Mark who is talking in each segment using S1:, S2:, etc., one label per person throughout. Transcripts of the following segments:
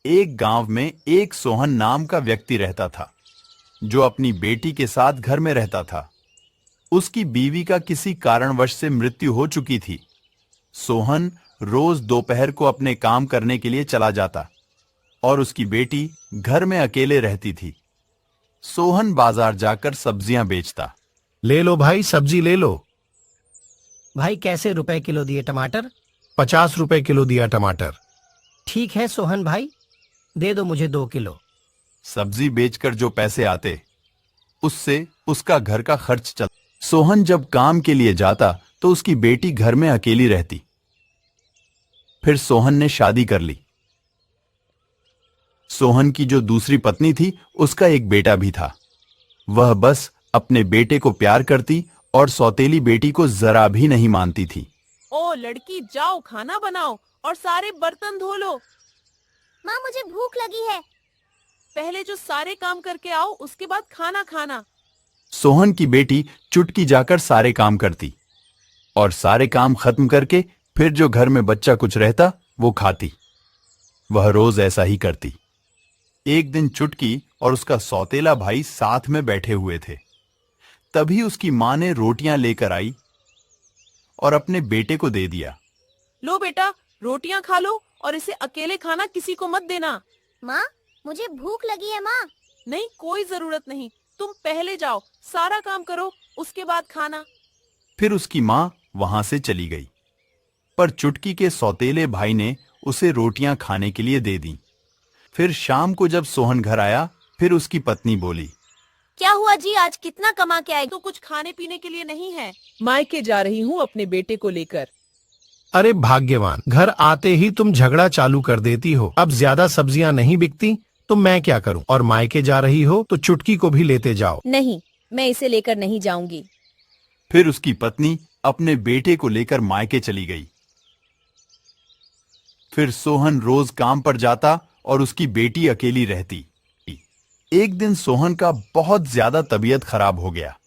S1: एक गांव में एक सोहन नाम का व्यक्ति रहता था, जो अपनी बेटी के साथ घर में रहता था। उसकी बीवी का किसी कारणवश से मृत्यु हो चुकी थी। सोहन रोज दोपहर को अपने काम करने के लिए चला जाता और उसकी बेटी घर में अकेले रहती थी। सोहन बाजार जाकर सब्जियां बेचता।
S2: ले लो भाई, सब्जी ले लो।
S3: भाई कैसे रुपए किलो दिए टमाटर?
S2: 50 रुपए किलो दिया टमाटर।
S3: ठीक है सोहन भाई, दे दो मुझे 2 किलो।
S1: सब्जी बेचकर जो पैसे आते, उससे उसका घर का खर्च चल। सोहन जब काम के लिए जाता तो उसकी बेटी घर में अकेली रहती। फिर सोहन ने शादी कर ली। सोहन की जो दूसरी पत्नी थी, उसका एक बेटा भी था। वह बस अपने बेटे को प्यार करती और सौतेली बेटी को जरा भी नहीं मानती थी।
S4: ओ लड़की, जाओ खाना बनाओ और सारे बर्तन धो लो।
S5: माँ मुझे भूख लगी है।
S4: पहले जो सारे काम करके आओ, उसके बाद खाना खाना।
S1: सोहन की बेटी चुटकी जाकर सारे काम करती और सारे काम खत्म करके फिर जो घर में बच्चा कुछ रहता वो खाती। वह रोज ऐसा ही करती। एक दिन चुटकी और उसका सौतेला भाई साथ में बैठे हुए थे। तभी उसकी मां ने रोटियां लेकर आई और अपने बेटे को दे दिया।
S4: लो बेटा, रोटियां खा लो और इसे अकेले खाना किसी को मत देना।
S5: माँ मुझे भूख लगी है माँ।
S4: नहीं, कोई जरूरत नहीं, तुम पहले जाओ, सारा काम करो, उसके बाद खाना।
S1: फिर उसकी मां वहां से चली गई, पर चुटकी के सौतेले भाई ने उसे रोटियां खाने के लिए दे दी। फिर शाम को जब सोहन घर आया, फिर उसकी पत्नी बोली,
S5: क्या हुआ जी, आज कितना कमा के आए?
S4: तो कुछ खाने पीने के लिए नहीं है, मायके जा रही हूँ अपने बेटे को लेकर।
S2: अरे भाग्यवान, घर आते ही तुम झगड़ा चालू कर देती हो। अब ज्यादा सब्जियां नहीं बिकती तो मैं क्या करूं? और मायके जा रही हो तो चुटकी को भी लेते जाओ।
S5: नहीं, मैं इसे लेकर नहीं जाऊंगी।
S1: फिर उसकी पत्नी अपने बेटे को लेकर मायके चली गई। फिर सोहन रोज काम पर जाता और उसकी बेटी अकेली रहती। एक दिन सोहन का बहुत ज्यादा तबीयत खराब हो गया।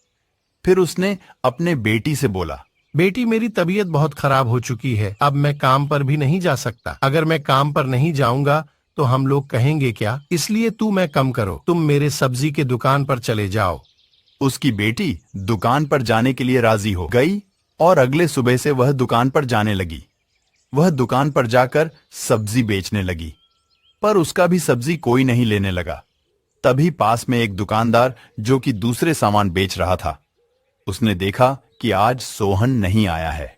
S1: फिर उसने अपने बेटी से बोला,
S2: बेटी, मेरी तबीयत बहुत खराब हो चुकी है। अब मैं काम पर भी नहीं जा सकता। अगर मैं काम पर नहीं जाऊंगा तो हम लोग कहेंगे क्या? इसलिए तू मैं कम करो, तुम मेरे सब्जी के दुकान पर चले जाओ।
S1: उसकी बेटी दुकान पर जाने के लिए राजी हो गई और अगले सुबह से वह दुकान पर जाने लगी। वह दुकान पर जाकर सब्जी बेचने लगी, पर उसका भी सब्जी कोई नहीं लेने लगा। तभी पास में एक दुकानदार, जो कि दूसरे सामान बेच रहा था, उसने देखा कि आज सोहन नहीं आया है।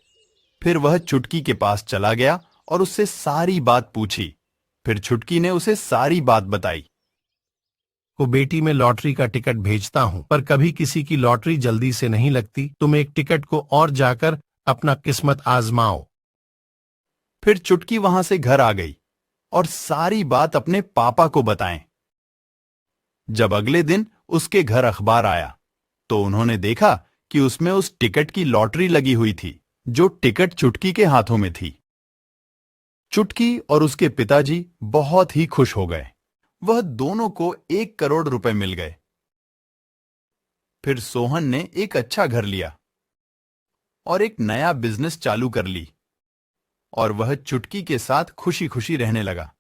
S1: फिर वह चुटकी के पास चला गया और उससे सारी बात पूछी। फिर चुटकी ने उसे सारी बात बताई।
S2: वो बेटी, मैं लॉटरी का टिकट भेजता हूँ, पर कभी किसी की लॉटरी जल्दी से नहीं लगती। तुम एक टिकट को और जाकर अपना किस्मत आजमाओ।
S1: फिर चुटकी वहां से घर आ गई और सारी बात अपने पापा को बताएं। जब अगले दिन उसके घर अखबार आया तो उन्होंने देखा कि उसमें उस टिकट की लॉटरी लगी हुई थी, जो टिकट चुटकी के हाथों में थी। चुटकी और उसके पिताजी बहुत ही खुश हो गए। वह दोनों को 1 करोड़ रुपए मिल गए। फिर सोहन ने एक अच्छा घर लिया और एक नया बिजनेस चालू कर ली और वह चुटकी के साथ खुशी खुशी रहने लगा।